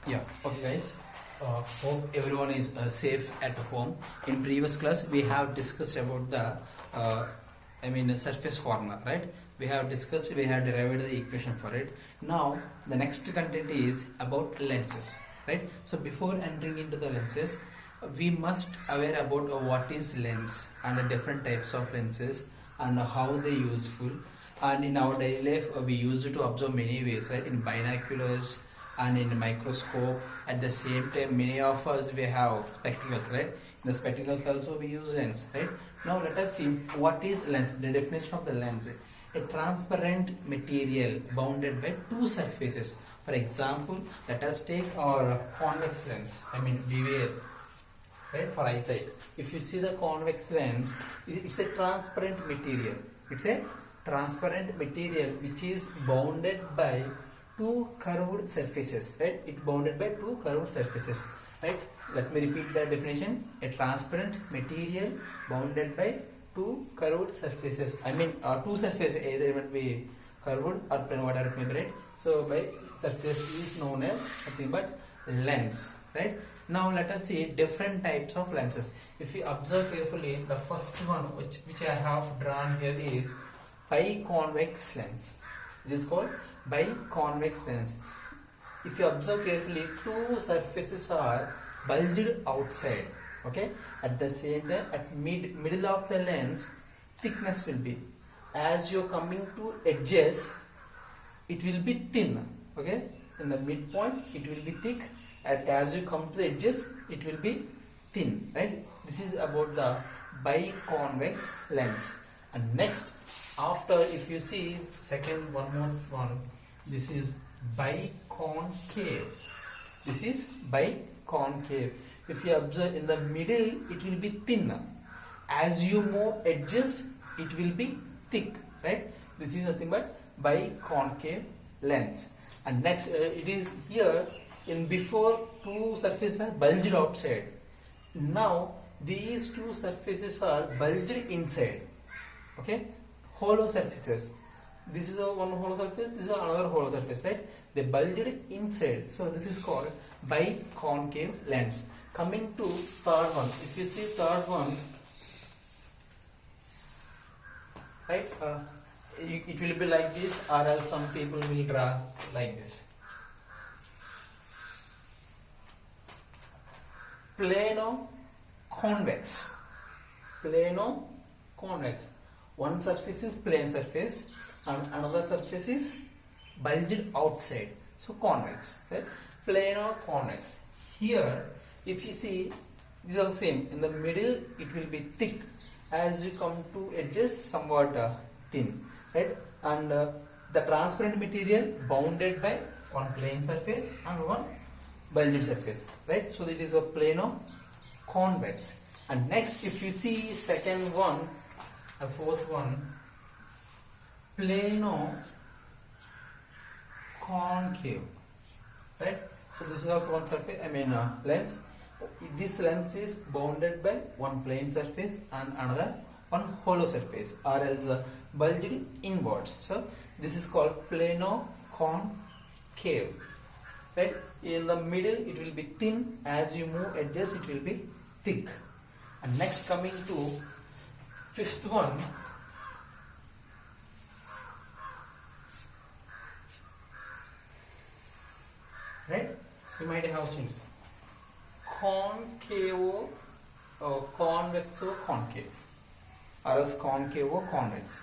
Yeah, okay guys. Hope everyone is safe at home. In previous class, we have discussed about the, surface formula, right? We have derived the equation for it. Now, the next content is about lenses, right? So before entering into the lenses, we must aware about what is lens and the different types of lenses and how they useful. And in our daily life, we use it to observe many ways, right? In binoculars and in microscope. At the same time, many of us we have spectacles, right? In the spectacles also we use lens, right? Now let us see what is lens. The definition of the lens: a transparent material bounded by two surfaces. For example, let us take our convex lens. Beware, right? For eyesight, if you see the convex lens, it's a transparent material. It's a transparent material which is bounded by two curved surfaces, right? It bounded by two curved surfaces, right? Let me repeat the definition: a transparent material bounded by two curved surfaces. Two surfaces, either it might be curved or plane, whatever it may be, right? So by surface is known as nothing but lens, right? Now let us see different types of lenses. If you observe carefully, the first one which I have drawn here is biconvex lens. It is called biconvex lens. If you observe carefully, two surfaces are bulged outside. Okay. At the same time, at middle of the lens, thickness will be. As you are coming to edges, it will be thin. Okay. In the midpoint, it will be thick. And as you come to the edges, it will be thin. Right. This is about the biconvex lens. And next, after, if you see second one more one, this is biconcave. This is biconcave. If you observe, in the middle it will be thin. As you move edges, it will be thick, right? This is nothing but biconcave lens. And next, it is here in before two surfaces are bulged outside. Now these two surfaces are bulged inside. Okay, hollow surfaces. This is one hollow surface, this is another hollow surface, right? They bulged inside. So this is called biconcave lens. Coming to third one, if you see third one, right? It will be like this, or else some people will draw like this. Plano-convex. Plano-convex. One surface is plane surface and another surface is bulged outside. So convex, right? Plano-convex. Here, if you see, these are the same. In the middle, it will be thick. As you come to edges, somewhat thin, right? And the transparent material bounded by one plane surface and one bulged surface, right? So it is a plano-convex. And next, if you see second one, a fourth one, plano-concave, right? So this is also one surface, lens. This lens is bounded by one plane surface and another one hollow surface, or else bulged inwards. So this is called plano-concave, right? In the middle it will be thin. As you move edges, it will be thick. And next, coming to fifth one, right? You might have seen concavo, convexo concave, or else concavo convex.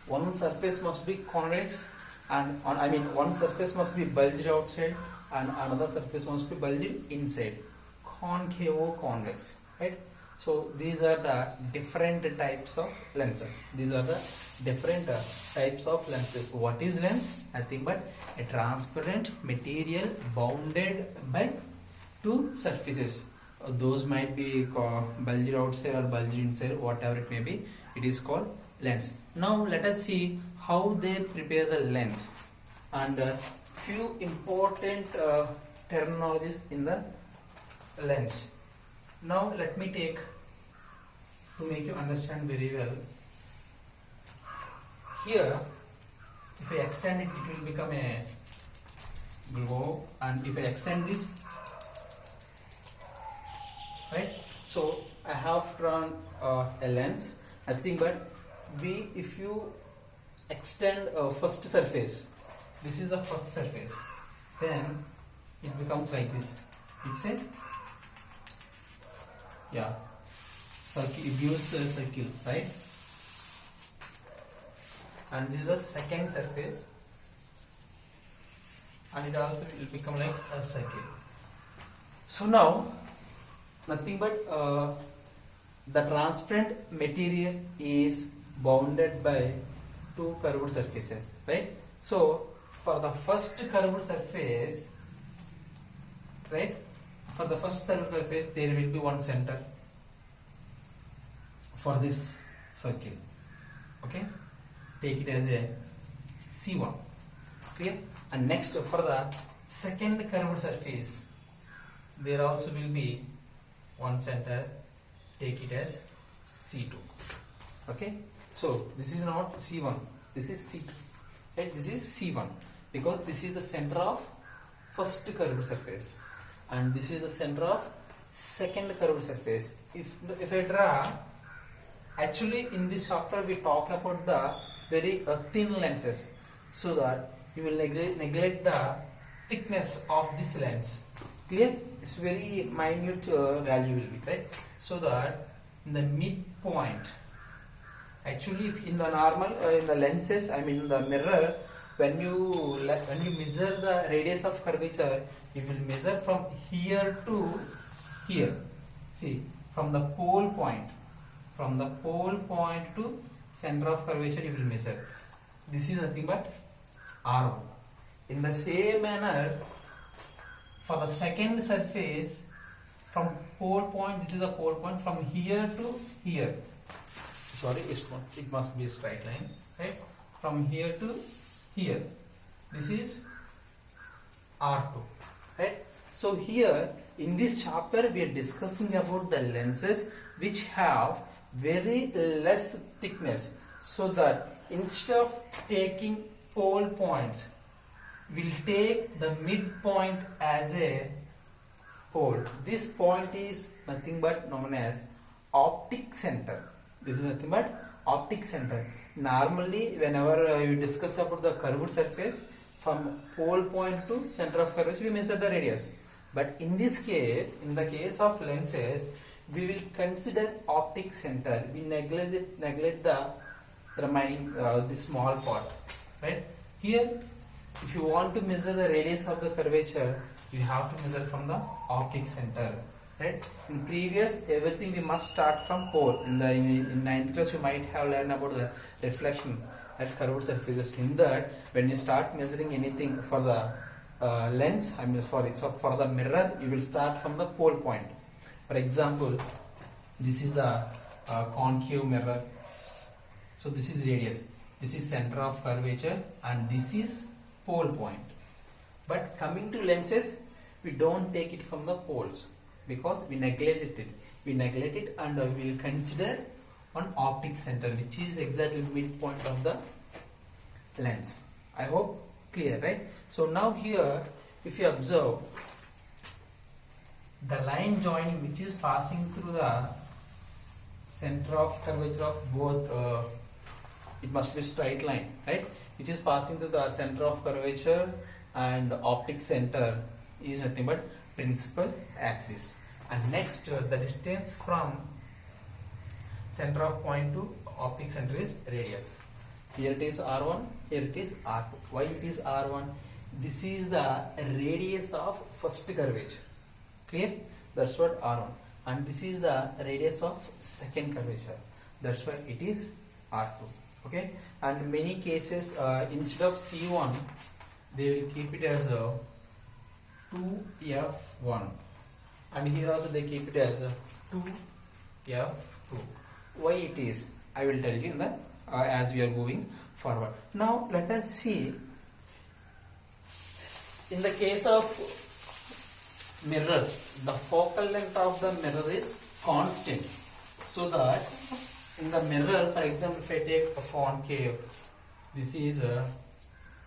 One surface must be convex, and one surface must be bulged outside, and another surface must be bulged inside. Concavo convex, right? So these are the different types of lenses. These are the different types of lenses. What is lens? Nothing but a transparent material bounded by two surfaces. Those might be bulged outside or bulged inside, whatever it may be. It is called lens. Now let us see how they prepare the lens and few important terminologies in the lens. Now let me take, to make you understand very well, here if I extend it, it will become a go, and if I extend this, right, so I have drawn a lens, nothing but if you extend first surface, this is the first surface, then it becomes like this. It's a circle, it gives a circle, right? And this is the second surface, and it also will become like a circle. So now nothing but the transparent material is bounded by two curved surfaces, right? So for the first curved surface, right, for the first curved surface there will be one center for this circle. Okay, take it as a C1. Clear? And next for the second curved surface, there also will be one center, take it as C2. Okay, so this is not C1, this is C2, right? This is C1 because this is the center of first curved surface, and this is the center of second curved surface. If I draw, actually in this chapter we talk about the very thin lenses, so that you will neglect the thickness of this lens. Clear? It's very minute value will be, right? So that in the midpoint, actually if in the normal in the lenses, I mean the mirror, when you measure the radius of curvature, you will measure from here to here. See, from the pole point to center of curvature you will measure. This is nothing but R1. In the same manner, for the second surface, from pole point, this is the pole point, from here to here. Sorry, it must be a straight line, right? From here to here. This is R2, right? So here in this chapter we are discussing about the lenses which have very less thickness, so that instead of taking pole points, we'll take the midpoint as a pole. This point is nothing but known as optic center. This is nothing but optic center. Normally, whenever you discuss about the curved surface, from pole point to center of curvature, we measure the radius. But in this case, in the case of lenses, we will consider optic center. We neglect the remaining the small part, right? Here, if you want to measure the radius of the curvature, you have to measure from the optic center, right? In previous, everything we must start from pole. In 9th class, you might have learned about the reflection at curved surfaces. In that, when you start measuring anything for the lens, so for the mirror, you will start from the pole point. For example, this is the concave mirror. So this is radius, this is center of curvature, and this is pole point. But coming to lenses, we don't take it from the poles because we neglect it. And we will consider one optic center, which is exactly midpoint of the lens. I hope clear, right? So now here, if you observe the line joining which is passing through the center of curvature of both, it must be straight line, right? Which is passing through the center of curvature and optic center is nothing but principal axis. And next, the distance from center of point to optic center is radius. Here it is R1, here it is R2. Why it is R1? This is the radius of first curvature. Clear? That's what R1. And this is the radius of second curvature. That's why it is R2. Okay? And many cases, instead of C1, they will keep it as 2F1. And here also they keep it as 2F2. Why it is? I will tell you in the as we are going forward. Now let us see. In the case of mirror, the focal length of the mirror is constant. So that in the mirror, for example, if I take a concave, this is a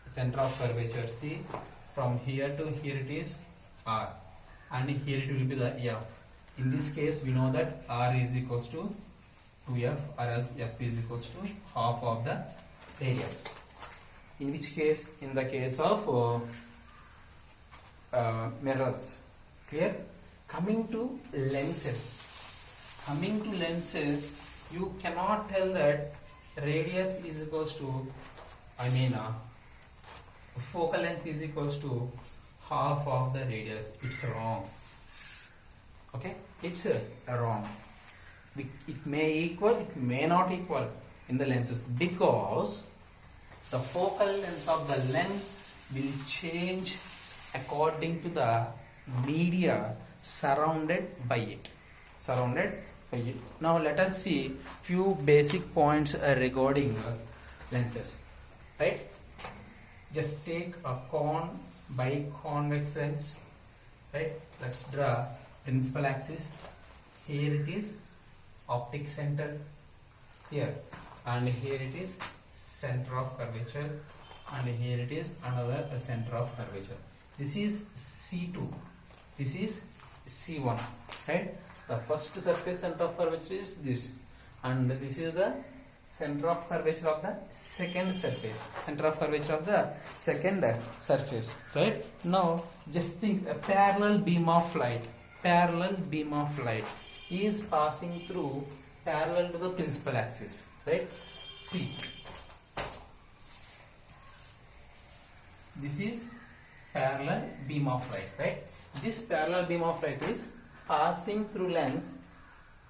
center of curvature. See, from here to here it is r, and here it will be the f. In this case we know that r is equals to 2f, or else f is equals to half of the radius. In which case, in the case of mirrors. Clear? Coming to lenses, you cannot tell that radius is equals to, focal length is equals to half of the radius. It's wrong. Okay, it's wrong. It may equal, it may not equal in the lenses, because the focal length of the lens will change according to the media surrounded by it. Now let us see few basic points regarding lenses. Right? Just take a biconvex lens. Right? Let's draw principal axis. Here it is optic center here, and here it is center of curvature, and here it is another center of curvature. This is C2, this is C1, right? The first surface center of curvature is this, and this is the center of curvature of the second surface, right? Now just think, a parallel beam of light is passing through parallel to the principal axis, right? See, this is parallel beam of light, right? This parallel beam of light is passing through lens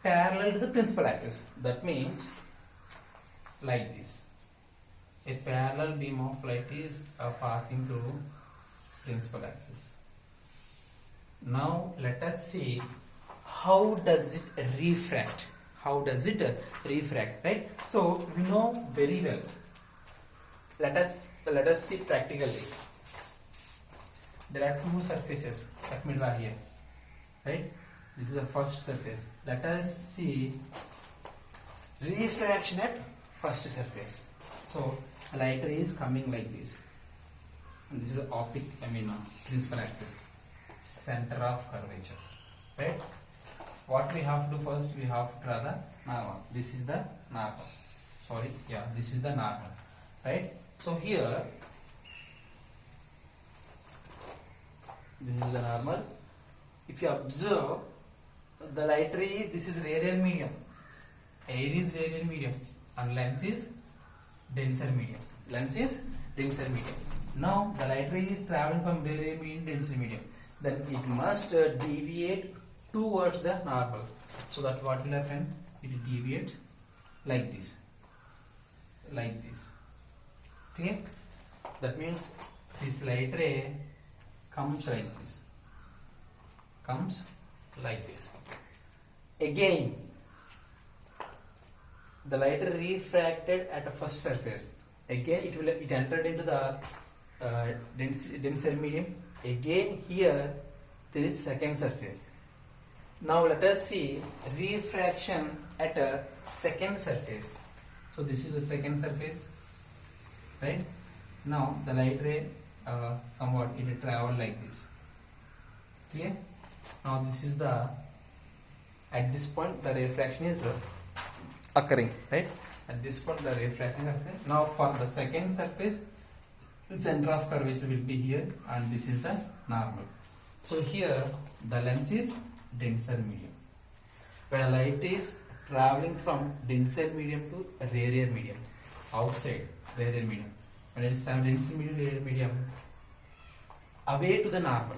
parallel to the principal axis. That means like this. A parallel beam of light is passing through principal axis. Now let us see how does it refract. Right? So we know very well. Let us see practically. There are two surfaces. Let me draw here. Right? This is the first surface. Let us see refraction at first surface. So light ray is coming like this, and this is optic, principal axis, center of curvature. Right? What we have to do first, we have to draw the normal. This is the normal. This is the normal. Right? So here, this is the normal. If you observe, the light ray, this is radial medium. Air is radial medium, and lens is denser medium. Now the light ray is traveling from radial medium to denser medium. Then it must deviate towards the normal. So that what will happen? It deviates like this. Clear? That means this light ray comes like this. Again, the light ray refracted at a first surface. Again, it entered into the denser medium. Again, here there is second surface. Now let us see refraction at a second surface. So this is the second surface, right? Now the light ray somewhat it will travel like this. Clear? Now this is at this point the refraction is occurring, right? At this point the refraction is occurring. Now for the second surface, the center of curvature will be here, and this is the normal. So here the lens is denser medium. When light is traveling from denser medium to rarer medium, outside rarer medium, when it is traveling denser medium to rarer medium, away to the normal,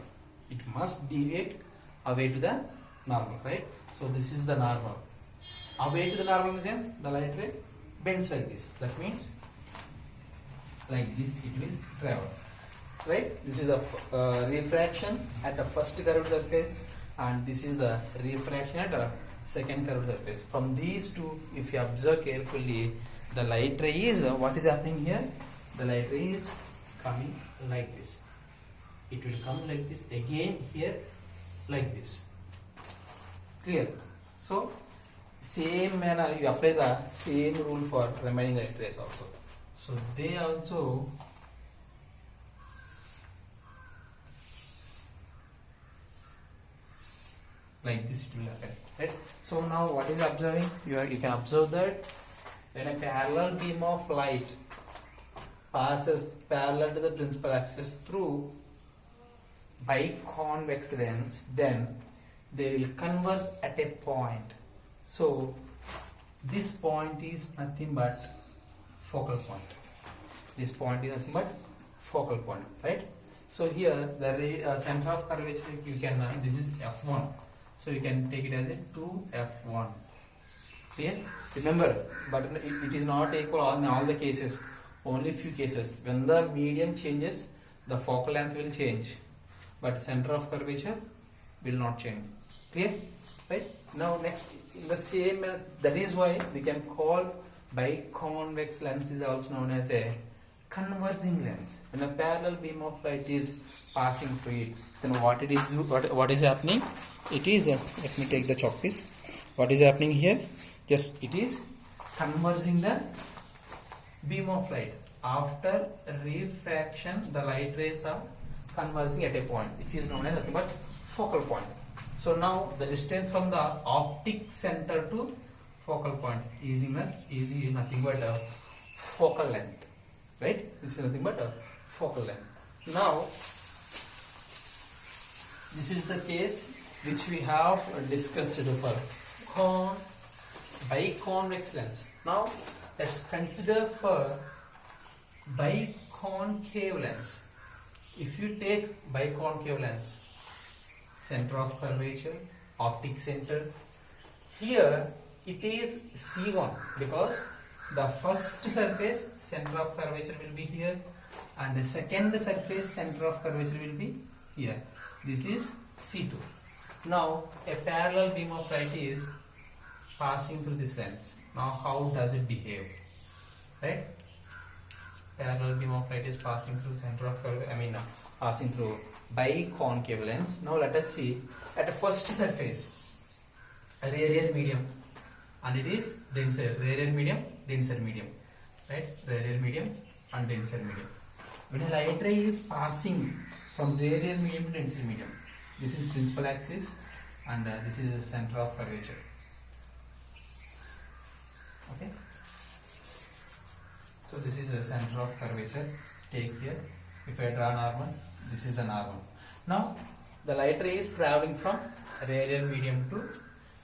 it must deviate away to the normal, right? So this is the normal. Away to the normal in the sense the light ray bends like this. That means like this it will travel, right? This is the refraction at the first curved surface, and this is the refraction at the second curved surface. From these two, if you observe carefully, the light ray is what is happening here? The light ray is coming like this. It will come like this again here, like this. Clear? So same manner you apply the same rule for remaining light rays also. So they also like this it will happen, right? So now what is observing? You can observe that when a parallel beam of light passes parallel to the principal axis through biconvex lens, then they will converge at a point. So this point is nothing but focal point. This point is nothing but focal point, right? So here the center of curvature, you can this is f1, so you can take it as a 2f1. Clear? Remember, but it is not equal in all the cases. Only few cases. When the medium changes, the focal length will change, but center of curvature will not change. Clear? Right? Now next, in the same, that is why we can call biconvex lens is also known as a converging lens. When a parallel beam of light is passing through it, then what is happening? It is let me take the chalk piece. What is happening here? Just it is converging the beam of light. After refraction, the light rays are converging at a point, which is known as nothing but focal point. So now the distance from the optic center to focal point is nothing but a focal length, right? This is nothing but a focal length. Now this is the case which we have discussed for biconvex lens. Now let's consider for biconcave lens. If you take biconcave lens, center of curvature, optic center, here it is C1 because the first surface center of curvature will be here and the second surface center of curvature will be here. This is C2. Now a parallel beam of light is passing through this lens. Now how does it behave? Right? Parallel beam of light is passing through center of curvature, passing through biconcave lens. Now let us see at the first surface, a radial medium, and it is denser, radial medium, denser medium, right? Radial medium and denser medium. When a light ray is passing from radial medium to denser medium, this is principal axis and this is the center of curvature. Okay. So this is the center of curvature. Take here. If I draw normal, this is the normal. Now the light ray is traveling from radial medium to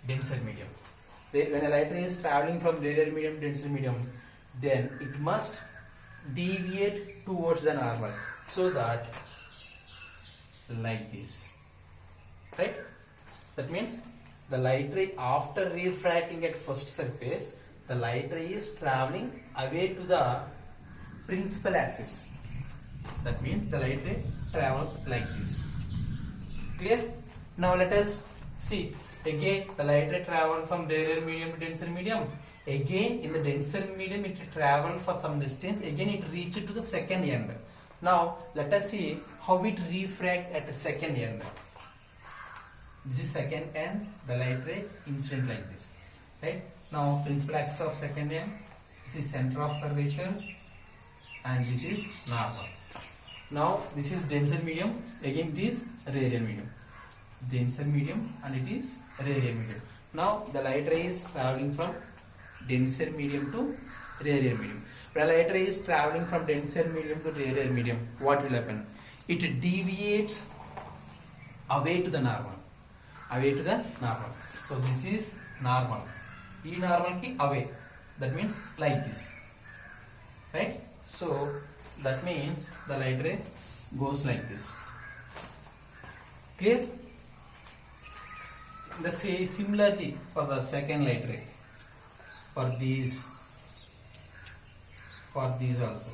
denser medium. When a light ray is traveling from radial medium to denser medium, then it must deviate towards the normal, so that like this, right? That means the light ray, after refracting at first surface, the light ray is traveling away to the principal axis. That means the light ray travels like this. Clear? Now let us see again. The light ray travel from radial medium to denser medium. Again in the denser medium it travel for some distance. Again it reaches to the second end. Now let us see how it refract at the second end. This is second end. The light ray incident like this. Right? Now principal axis of second end. This is center of curvature and this is normal. Now this is denser medium. Again it is radial medium. Denser medium and it is radial medium. Now the light ray is traveling from denser medium to radial medium. When light ray is traveling from denser medium to radial medium, what will happen? It deviates away to the normal. Away to the normal. So this is normal. E normal ki away. That means like this. Right? So that means the light ray goes like this. Clear? The similarly for the second light ray. For these also,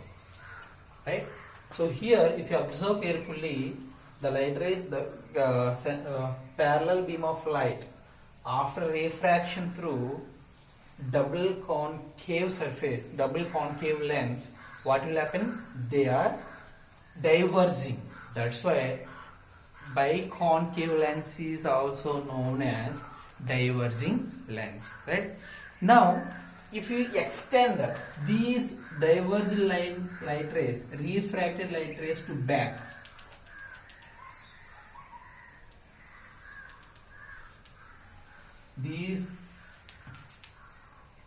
right? So here if you observe carefully, the light ray, the parallel beam of light after refraction through double concave surface, double concave lens, what will happen? They are diverging. That's why biconcave lens is also known as diverging lens, right? Now if you extend these diverged light rays, refracted light rays to back, these,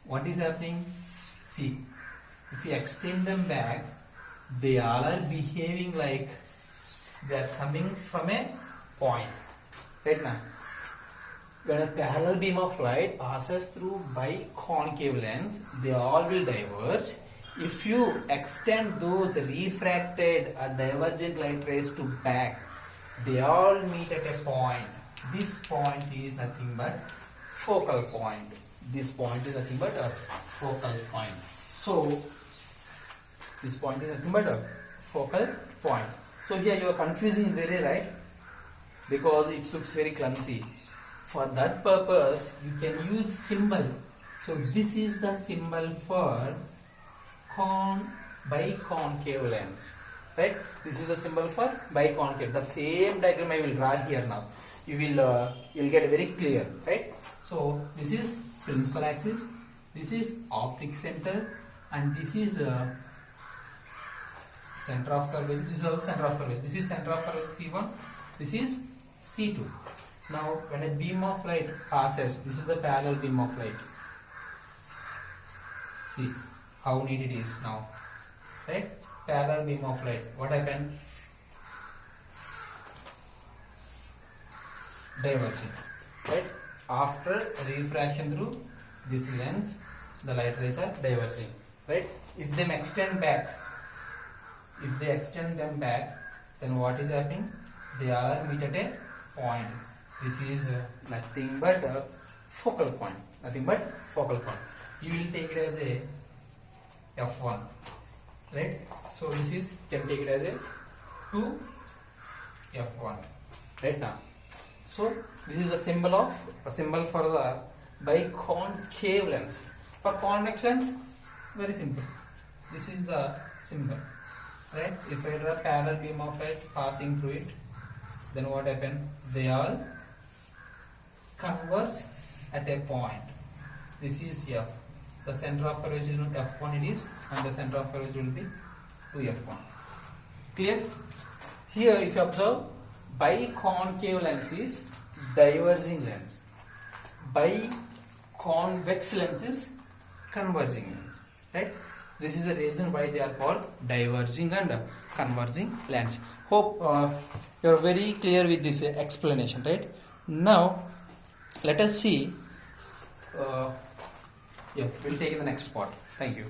what is happening? See, if you extend them back, they all are behaving like they are coming from a point. Right now, when a parallel beam of light passes through biconcave lens, they all will diverge. If you extend those refracted or divergent light rays to back, they all meet at a point. This point is nothing but focal point. This point is nothing but a focal point. So, this point is nothing but a focal point. So here you are confusing very right, because it looks very clumsy. For that purpose, you can use symbol. So this is the symbol for biconcave lens, right? This is the symbol for biconcave. The same diagram I will draw here now. You'll get very clear, right? So this is principal axis, this is optic center, and this is center of curvature. This is also center of curvature. This is center of curvature C1. This is C2. Now, when a beam of light passes, this is the parallel beam of light. See how neat it is now, right? Parallel beam of light. What happened? Diverging, right? After refraction through this lens, the light rays are diverging, right? If they extend them back, then what is happening? They all meet at a point. This is nothing but a focal point. Nothing but focal point. You will take it as a F1, right? So this is, you can take it as a 2 F1, right now. So this is the symbol for the biconcave lens. For convex lens, very simple. This is the symbol, right? If I draw a parallel beam of light passing through it, then what happens? They all converge at a point. This is F. The center of curvature is F1 it is, and the center of curvature will be 2F1. Clear? Here if you observe, biconcave lens is diverging lens. Biconvex lens is converging lens. Right? This is the reason why they are called diverging and converging lens. Hope you are very clear with this explanation, right? Now, let us see. We'll take the next part. Thank you.